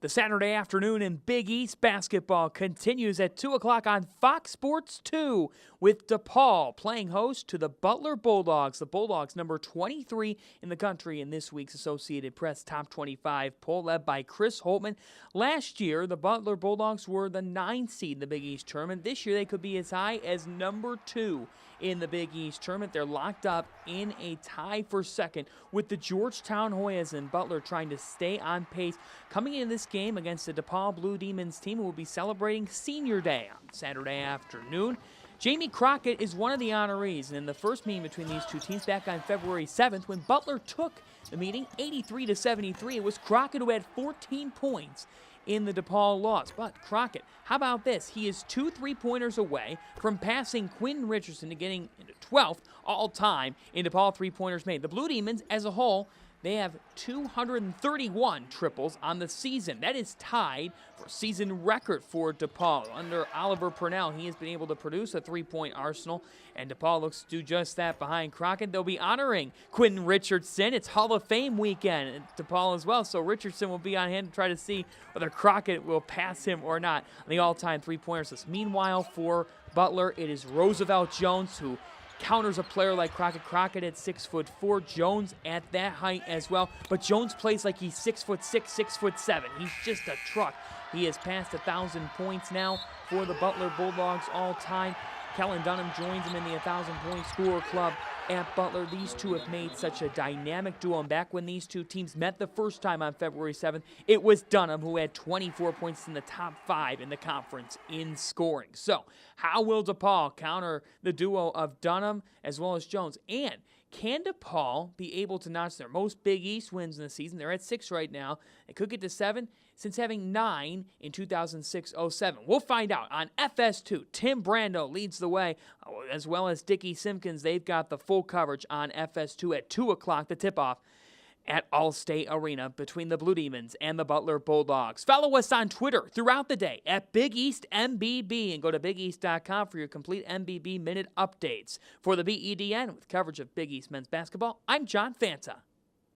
The Saturday afternoon in Big East basketball continues at 2 o'clock on Fox Sports 2 with DePaul playing host to the Butler Bulldogs. The Bulldogs, number 23 in the country in this week's Associated Press Top 25 poll, led by Chris Holtman. Last year, the Butler Bulldogs were the 9th seed in the Big East tournament. This year, they could be as high as number 2 in the Big East tournament. They're locked up in a tie for second with the Georgetown Hoyas and Butler trying to stay on pace. Coming into this game against the DePaul Blue Demons team who will be celebrating Senior Day on Saturday afternoon. Jamie Crockett is one of the honorees, and in the first meeting between these two teams back on February 7th, when Butler took the meeting 83-73, it was Crockett who had 14 points in the DePaul loss. But Crockett, how about this? He is 2 3-pointers away from passing Quinn Richardson to getting into 12th all-time in DePaul three-pointers made. The Blue Demons, as a whole, they have 231 triples on the season. That is tied for season record for DePaul. Under Oliver Purnell, he has been able to produce a three-point arsenal, and DePaul looks to do just that behind Crockett. They'll be honoring Quentin Richardson. It's Hall of Fame weekend at DePaul as well, so Richardson will be on hand to try to see whether Crockett will pass him or not on the all-time three-pointers. Meanwhile, for Butler, it is Roosevelt Jones who counters a player like Crockett. Crockett at 6'4", Jones at that height as well. But Jones plays like he's 6'6", 6'7". He's just a truck. He has passed 1,000 points now for the Butler Bulldogs all time. Kellen Dunham joins him in the 1,000-point scorer club at Butler. These two have made such a dynamic duo. And back when these two teams met the first time on February 7th, it was Dunham who had 24 points in the top 5 in the conference in scoring. So how will DePaul counter the duo of Dunham as well as Jones? And can DePaul be able to notch their most Big East wins in the season? They're at 6 right now. They could get to 7 since having 9 in 2006-07. We'll find out on FS2. Tim Brando leads the way, as well as Dickie Simpkins. They've got the full coverage on FS2 at 2 o'clock, the tip-off at Allstate Arena between the Blue Demons and the Butler Bulldogs. Follow us on Twitter throughout the day at Big East MBB and go to BigEast.com for your complete MBB minute updates. For the BEDN with coverage of Big East men's basketball, I'm John Fanta.